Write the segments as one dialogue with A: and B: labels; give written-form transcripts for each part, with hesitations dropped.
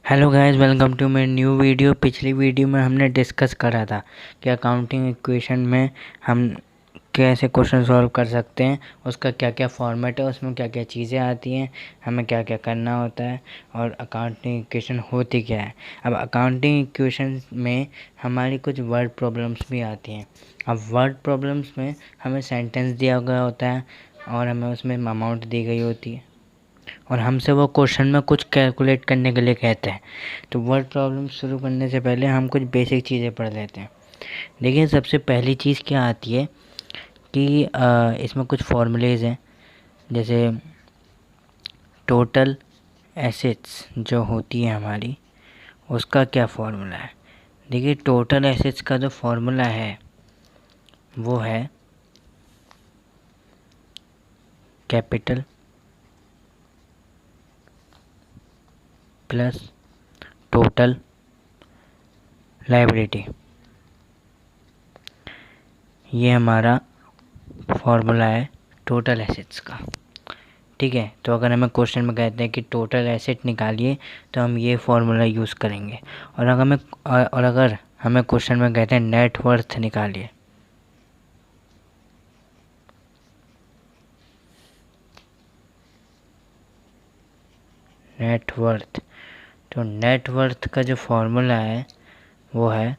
A: Hello guys, welcome to my new video. पिछली video में हमने डिस्कस करा था कि अकाउंटिंग इक्वेशन में हम कैसे क्वेश्चन सॉल्व कर सकते हैं, उसका क्या क्या फॉर्मेट है, उसमें क्या क्या चीज़ें आती हैं, हमें क्या क्या करना होता है और अकाउंटिंग इक्वेशन होती क्या है। अब अकाउंटिंग इक्वेशन में हमारी कुछ वर्ड प्रॉब्लम्स भी आती हैं। अब वर्ड प्रॉब्लम्स में हमें सेंटेंस दिया गया होता है और हमें उसमें अमाउंट दी गई होती है और हमसे वो क्वेश्चन में कुछ कैलकुलेट करने के लिए कहते हैं। तो वर्ड प्रॉब्लम शुरू करने से पहले हम कुछ बेसिक चीज़ें पढ़ लेते हैं। देखिए, सबसे पहली चीज़ क्या आती है कि इसमें कुछ फॉर्मूलेज हैं। जैसे टोटल एसेट्स जो होती है हमारी, उसका क्या फॉर्मूला है। देखिए, टोटल एसेट्स का जो फॉर्मूला है वो है कैपिटल प्लस टोटल लायबिलिटी। ये हमारा फॉर्मूला है टोटल एसेट्स का। ठीक है, तो अगर हमें क्वेश्चन में कहते हैं कि टोटल एसेट निकालिए तो हम ये फॉर्मूला यूज़ करेंगे। और अगर हमें क्वेश्चन में कहते हैं नेट वर्थ निकालिए, नेट वर्थ, तो नेट वर्थ का जो फॉर्मूला है वो है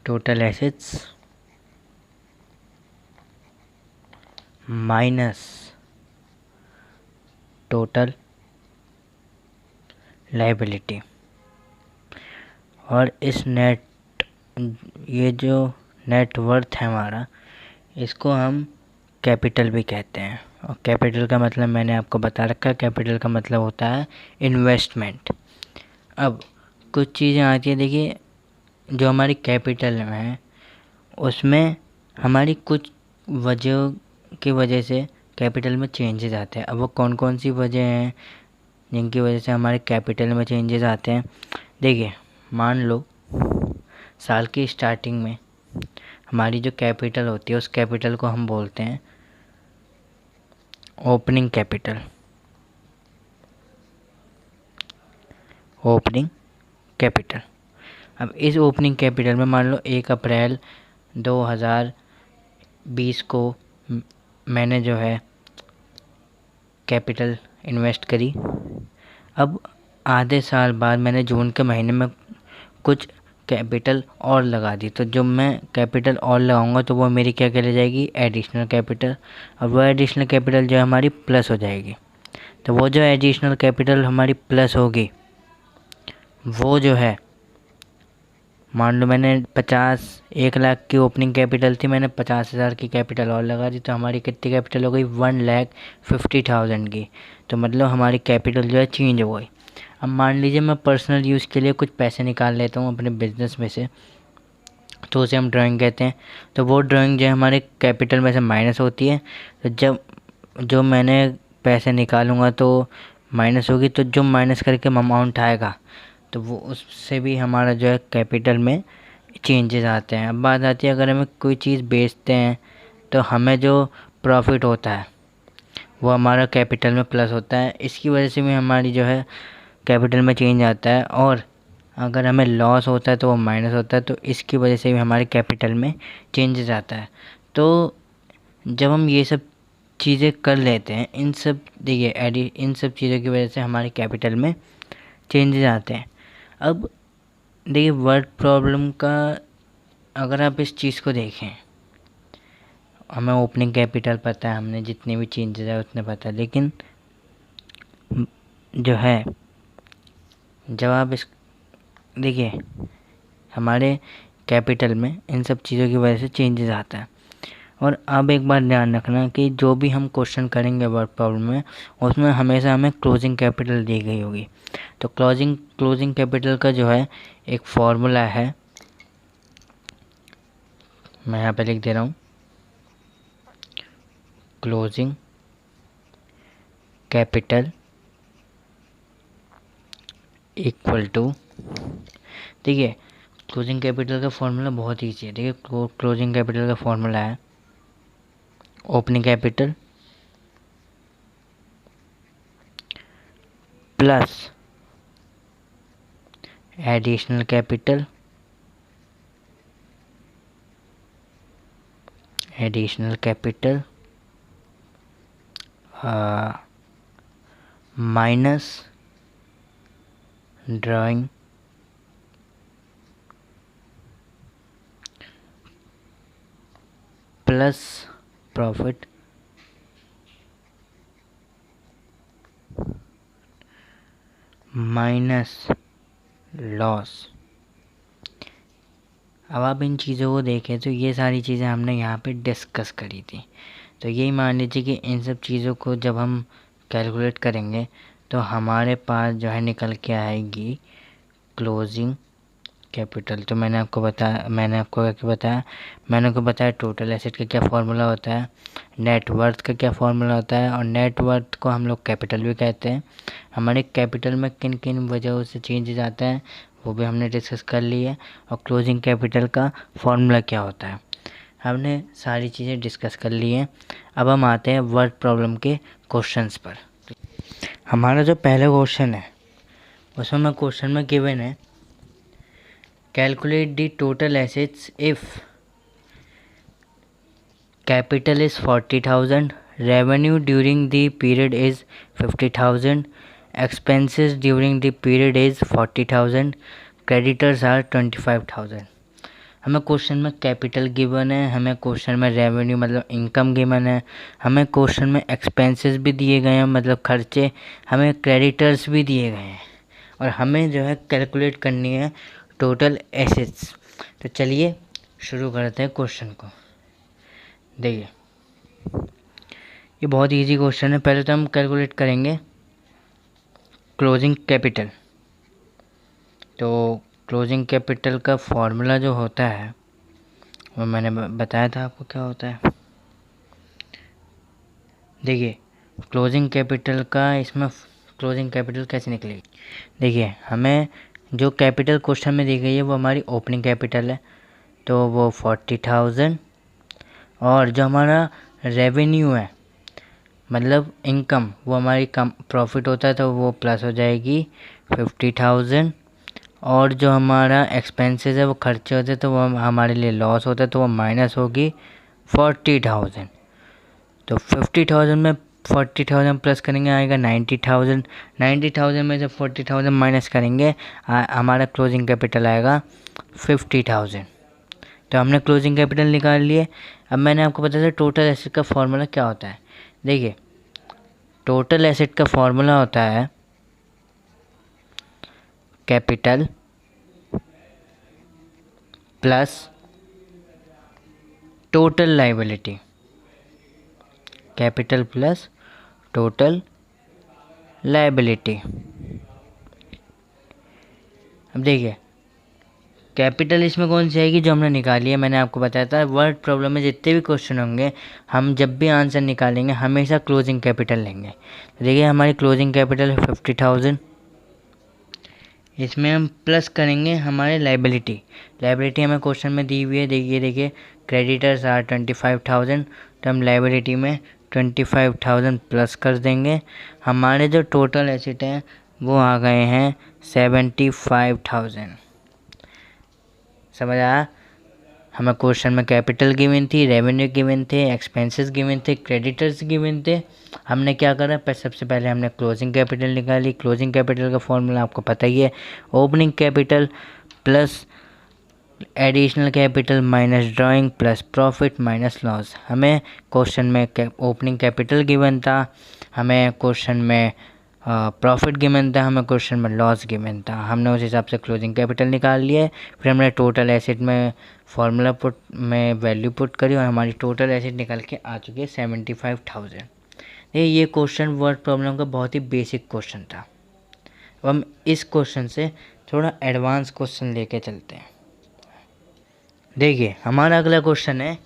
A: total assets minus total liability. और ये जो नेट वर्थ है हमारा, इसको हम कैपिटल भी कहते हैं। और कैपिटल का मतलब मैंने आपको बता रखा है, कैपिटल का मतलब होता है इन्वेस्टमेंट। अब कुछ चीज़ें आती है, देखिए, जो हमारी कैपिटल में है उसमें हमारी कुछ वजह की वजह से कैपिटल में चेंजेस आते हैं। अब वो कौन कौन सी वजह हैं जिनकी वजह से हमारे कैपिटल में चेंजेस आते हैं। देखिए, मान लो साल की स्टार्टिंग में हमारी जो कैपिटल होती है उस कैपिटल को हम बोलते हैं ओपनिंग कैपिटल। Opening capital. अब इस ओपनिंग कैपिटल में मान लो 1 अप्रैल 2020 को मैंने जो है कैपिटल इन्वेस्ट करी। अब आधे साल बाद मैंने जून के महीने में कुछ कैपिटल और लगा दी, तो जो मैं कैपिटल और लगाऊंगा तो वो मेरी क्या कहलाई जाएगी, एडिशनल कैपिटल। और वो एडिशनल कैपिटल जो है हमारी प्लस हो जाएगी। तो वो जो एडिशनल कैपिटल हमारी प्लस होगी वो जो है, मान लो मैंने 1 लाख की ओपनिंग कैपिटल थी, मैंने 50,000 की कैपिटल और लगा दी, तो हमारी कितनी कैपिटल हो गई, 1,50,000 की। तो मतलब हमारी कैपिटल जो है चेंज हो गई। अब मान लीजिए मैं पर्सनल यूज़ के लिए कुछ पैसे निकाल लेता हूँ अपने बिजनेस में से, तो उसे हम ड्राइंग कहते हैं। तो वो ड्राइंग जो है हमारे कैपिटल में से माइनस होती है। तो जब जो मैंने पैसे निकालूंगा तो माइनस होगी, तो जो माइनस करके अमाउंट आएगा तो वो उससे भी हमारा जो है कैपिटल में चेंजेस आते हैं। अब बात आती है, अगर हमें कोई चीज़ बेचते हैं तो हमें जो प्रॉफिट होता है वो हमारा कैपिटल में प्लस होता है। इसकी वजह से भी हमारी जो है कैपिटल में चेंज आता है। और अगर हमें लॉस होता है तो वो माइनस होता है, तो इसकी वजह से भी हमारे कैपिटल में चेंजेस आता है। तो जब हम ये सब चीज़ें कर लेते हैं, इन सब, देखिए, इन सब चीज़ों की वजह से हमारे कैपिटल में चेंजेस आते हैं। अब देखिए, वर्ड प्रॉब्लम का अगर आप इस चीज़ को देखें, हमें ओपनिंग कैपिटल पता है, हमने जितने भी चेंजेस है उतने पता है, लेकिन जो है जब आप इस, देखिए, हमारे कैपिटल में इन सब चीज़ों की वजह से चेंजेस आता है। और अब एक बात ध्यान रखना कि जो भी हम क्वेश्चन करेंगे वर्ड प्रॉब्लम में, उसमें हमेशा हमें क्लोजिंग कैपिटल दी गई होगी। तो क्लोजिंग कैपिटल का जो है एक फॉर्मूला है, मैं यहाँ पे लिख दे रहा हूँ, क्लोजिंग कैपिटल इक्वल टू, देखिए, क्लोजिंग कैपिटल का फॉर्मूला बहुत ईजी है। देखिए, क्लोजिंग कैपिटल का फॉर्मूला है opening capital plus additional capital minus drawing plus profit minus loss. अब आप इन चीज़ों को देखें तो ये सारी चीज़ें हमने यहाँ पे डिस्कस करी थी। तो यही मान लीजिए कि इन सब चीज़ों को जब हम कैलकुलेट करेंगे तो हमारे पास जो है निकल के आएगी क्लोजिंग कैपिटल। तो मैंने आपको बताया टोटल एसेट का क्या फार्मूला होता है, नेट वर्थ का क्या फार्मूला होता है, और नेट वर्थ को हम लोग कैपिटल भी कहते हैं। हमारे कैपिटल में किन किन वजहों से चेंजेस आता है वो भी हमने डिस्कस कर ली है, और क्लोजिंग कैपिटल का फार्मूला क्या होता है हमने सारी चीज़ें डिस्कस कर ली हैं। अब हम आते हैं वर्ड प्रॉब्लम के क्वेश्चंस पर। हमारा जो पहला क्वेश्चन है उसमें क्वेश्चन में गिवन है calculate the total assets if capital is 40,000, revenue during the period is 50,000, expenses during the period is 40,000, creditors are 25,000। हमें क्वेश्चन में कैपिटल गिवन है, हमें क्वेश्चन में रेवेन्यू मतलब इनकम गिवन है, हमें क्वेश्चन में एक्सपेंसेस भी दिए गए हैं मतलब खर्चे, हमें क्रेडिटर्स भी दिए गए हैं, और हमें जो है कैलकुलेट करनी है टोटल एसेट्स। तो चलिए शुरू करते हैं क्वेश्चन को। देखिए ये बहुत इजी क्वेश्चन है। पहले तो हम कैलकुलेट करेंगे क्लोजिंग कैपिटल। तो क्लोजिंग कैपिटल का फॉर्मूला जो होता है वो मैंने बताया था आपको क्या होता है। देखिए क्लोजिंग कैपिटल का, इसमें क्लोजिंग कैपिटल कैसे निकलेगी। देखिए हमें जो कैपिटल क्वेश्चन में दी गई है वो हमारी ओपनिंग कैपिटल है, तो वो 40,000, और जो हमारा रेवेन्यू है मतलब इनकम वो हमारी कम प्रॉफिट होता है तो वो प्लस हो जाएगी 50,000, और जो हमारा एक्सपेंसेस है वो खर्चे होते हैं तो वो हमारे लिए लॉस होता है तो वो माइनस होगी 40,000। तो 50,000 में 40,000 प्लस करेंगे आएगा 90,000। 90,000 में जब 40,000 माइनस करेंगे हमारा क्लोजिंग कैपिटल आएगा 50,000। तो हमने क्लोजिंग कैपिटल निकाल लिए। अब मैंने आपको बताया था टोटल एसेट का फॉर्मूला क्या होता है। देखिए टोटल एसेट का फॉर्मूला होता है capital plus total liability, capital plus total liability. अब देखिए कैपिटल इसमें कौन सी आएगी जो हमने निकाली है, मैंने आपको बताया था वर्ड प्रॉब्लम में जितने भी क्वेश्चन होंगे हम जब भी आंसर निकालेंगे हमेशा क्लोजिंग कैपिटल लेंगे। देखिए हमारी क्लोजिंग कैपिटल है 50,000, इसमें हम प्लस करेंगे हमारे लायबिलिटी। लायबिलिटी हमें क्वेश्चन में दी हुई है, देखिए क्रेडिटर्स आर 25,000, तो हम लायबिलिटी में 25,000 प्लस कर देंगे। हमारे जो टोटल एसेट हैं वो आ गए हैं 75,000। समझ आया। हमें क्वेश्चन में कैपिटल गिवन थी, रेवेन्यू गिवन थे, एक्सपेंसेस गिवन थे, क्रेडिटर्स गिवन थे। हमने क्या करा, सबसे पहले हमने क्लोजिंग कैपिटल निकाली। क्लोजिंग कैपिटल का फॉर्मूला आपको पता ही है, opening capital plus additional capital minus drawing plus profit minus loss. हमें क्वेश्चन में ओपनिंग कैपिटल गिवन था, हमें क्वेश्चन में प्रॉफिट गिवन था, हमें क्वेश्चन में लॉस गिवन था। हमने उस हिसाब से क्लोजिंग कैपिटल निकाल लिए। फिर हमने टोटल एसेट में फॉर्मूला पुट में वैल्यू पुट करी और हमारी टोटल एसेट निकल के आ चुकी है 75,000। ये क्वेश्चन वर्ड प्रॉब्लम का बहुत ही बेसिक क्वेश्चन था। अब हम इस क्वेश्चन से थोड़ा एडवांस क्वेश्चन लेके चलते हैं। देखिए हमारा अगला क्वेश्चन है,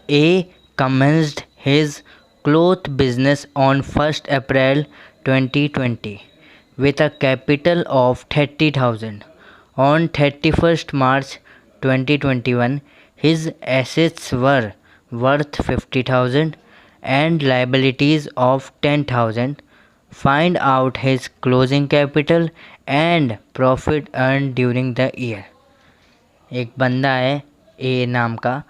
A: A commenced his cloth business on 1 April 2020 with a capital of 30,000. On 31st March 2021, his assets were worth 50,000 and liabilities of 10,000. Find out his closing capital and profit earn during the year. एक बंदा है ए नाम का,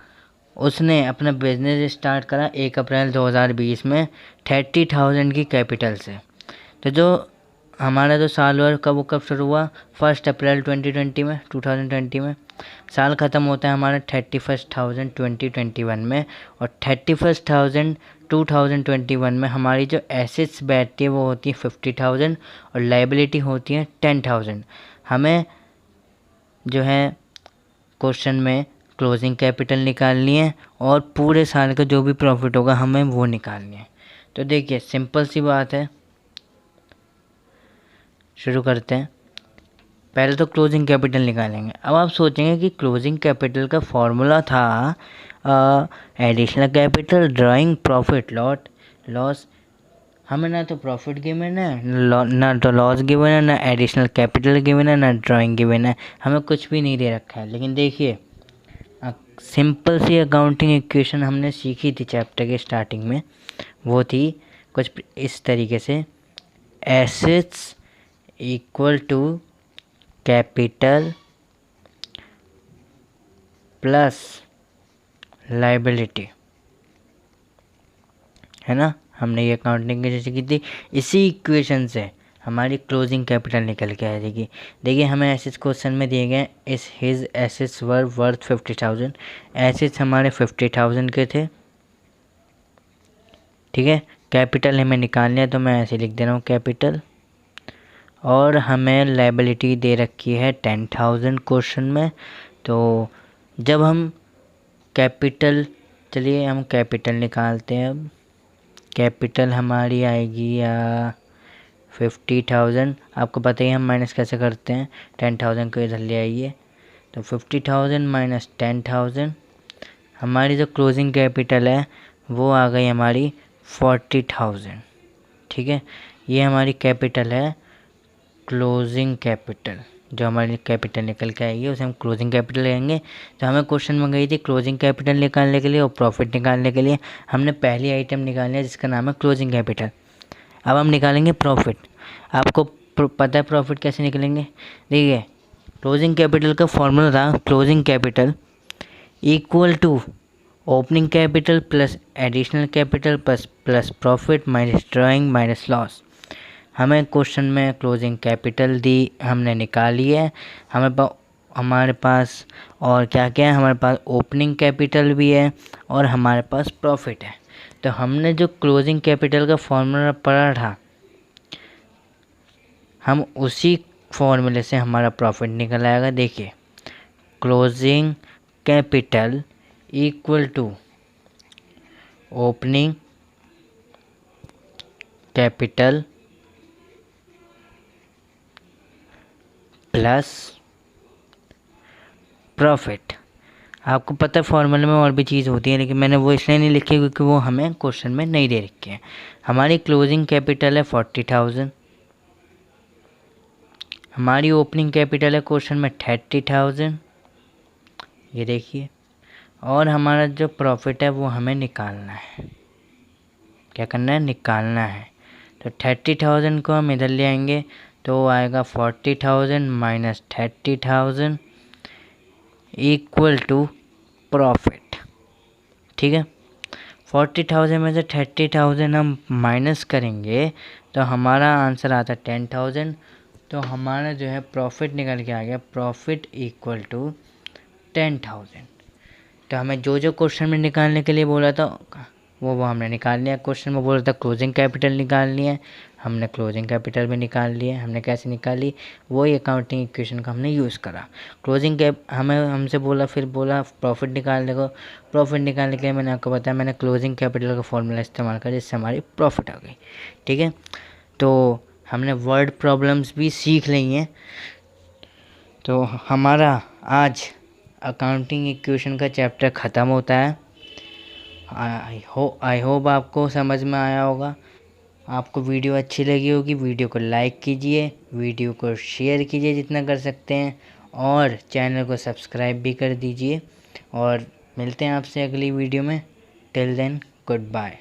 A: उसने अपना business start करा 1 April 2020 में 30,000 की कैपिटल से। तो जो हमारा जो साल भर का वो कब शुरू हुआ, 1 अप्रैल 2020 में। साल ख़त्म होता है हमारा 31,000 2021 में, और 31,000 2021 में हमारी जो एसेट्स बैठती है वो होती है 50,000 और लाइबिलिटी होती है 10,000। हमें जो है क्वेश्चन में क्लोजिंग कैपिटल निकालनी है और पूरे साल का जो भी प्रॉफिट होगा हमें वो निकालनी है। तो देखिए सिंपल सी बात है, शुरू करते हैं। पहले तो क्लोजिंग कैपिटल निकालेंगे। अब आप सोचेंगे कि क्लोजिंग कैपिटल का फॉर्मूला था additional capital drawing profit loss. हमें ना तो प्रॉफिट गिवन है, ना तो लॉस गिवन है, ना एडिशनल कैपिटल गिवन है, ना ड्राइंग गिवन है, हमें कुछ भी नहीं दे रखा है। लेकिन देखिए सिंपल सी अकाउंटिंग इक्वेशन हमने सीखी थी चैप्टर के स्टार्टिंग में, वो थी कुछ इस तरीके से, assets equal to capital plus liability, है ना। हमने ये अकाउंटिंग की जैसे की थी, इसी इक्वेशन से हमारी क्लोजिंग कैपिटल निकल के आ जाएगी। देखिए हमें एसेट्स क्वेश्चन में दिए गए, इस हिज एसेट्स वर वर्थ 50,000। एसेट्स हमारे 50,000 के थे, ठीक है। कैपिटल हमें निकालना है तो मैं ऐसे लिख दे रहा हूँ कैपिटल, और हमें लाइबिलिटी दे रखी है 10,000 क्वेश्चन में। तो जब हम कैपिटल, चलिए हम कैपिटल निकालते हैं। अब कैपिटल हमारी आएगी 50,000। आपको पता ही हम माइनस कैसे करते हैं, 10,000 को इधर ले आइए। तो 50,000 माइनस 10,000, हमारी जो क्लोजिंग कैपिटल है वो आ गई हमारी 40,000, ठीक है। ये हमारी कैपिटल है, क्लोजिंग कैपिटल। जो हमारी कैपिटल निकल के आएगी उसे हम क्लोजिंग कैपिटल कहेंगे। तो हमें क्वेश्चन में गई थी क्लोजिंग कैपिटल निकालने के लिए और प्रॉफिट निकालने के लिए हमने पहली आइटम निकालनी है जिसका नाम है क्लोजिंग कैपिटल। अब हम निकालेंगे प्रॉफिट। आपको पता है प्रॉफिट कैसे निकलेंगे? देखिए क्लोजिंग कैपिटल का फॉर्मूला था closing capital equal to opening capital plus additional capital plus profit minus drawing minus loss. हमें क्वेश्चन में क्लोजिंग कैपिटल दी, हमने निकाली है। हमारे पास और क्या क्या है, हमारे पास ओपनिंग कैपिटल भी है और हमारे पास प्रॉफिट है। तो हमने जो क्लोजिंग कैपिटल का फॉर्मूला पढ़ा था, हम उसी फॉर्मूले से हमारा प्रॉफिट निकल आएगा। देखिए closing capital equal to opening capital plus profit. आपको पता है फॉर्मूले में और भी चीज़ होती है, लेकिन मैंने वो इसलिए नहीं लिखी क्योंकि वो हमें क्वेश्चन में नहीं दे रखी है। हमारी क्लोजिंग कैपिटल है 40,000, हमारी ओपनिंग कैपिटल है क्वेश्चन में 30,000, ये देखिए, और हमारा जो प्रॉफिट है वो हमें निकालना है। क्या करना है? निकालना है। तो 30,000 को हम इधर ले आएंगे तो आएगा 40,000 माइनस 30,000 इक्वल टू प्रॉफिट, ठीक है। 40,000 में से 30,000 हम माइनस करेंगे तो हमारा आंसर आता है 10,000। तो हमारा जो है प्रॉफिट निकल के आ गया, प्रॉफिट इक्वल टू 10,000। तो हमें जो जो क्वेश्चन में निकालने के लिए बोला था वो हमने निकाल लिया। क्वेश्चन में बोला था क्लोजिंग कैपिटल निकालनी है, हमने क्लोजिंग कैपिटल भी निकाल लिया। हमने कैसे निकाली? वही अकाउंटिंग इक्वेशन का हमने यूज़ करा। क्लोजिंग कैप हमसे बोला, फिर बोला प्रॉफिट निकालने को। प्रॉफिट निकालने के लिए मैंने आपको बताया मैंने क्लोजिंग कैपिटल का फॉर्मूला इस्तेमाल करा जिससे हमारी प्रॉफिट आ गई, ठीक है। तो हमने वर्ड प्रॉब्लम्स भी सीख ली हैं। तो हमारा आज अकाउंटिंग इक्वेशन का चैप्टर ख़त्म होता है। आई होप आपको समझ में आया होगा। आपको वीडियो अच्छी लगी होगी, वीडियो को लाइक कीजिए, वीडियो को शेयर कीजिए जितना कर सकते हैं, और चैनल को सब्सक्राइब भी कर दीजिए। और मिलते हैं आपसे अगली वीडियो में। Till then good bye.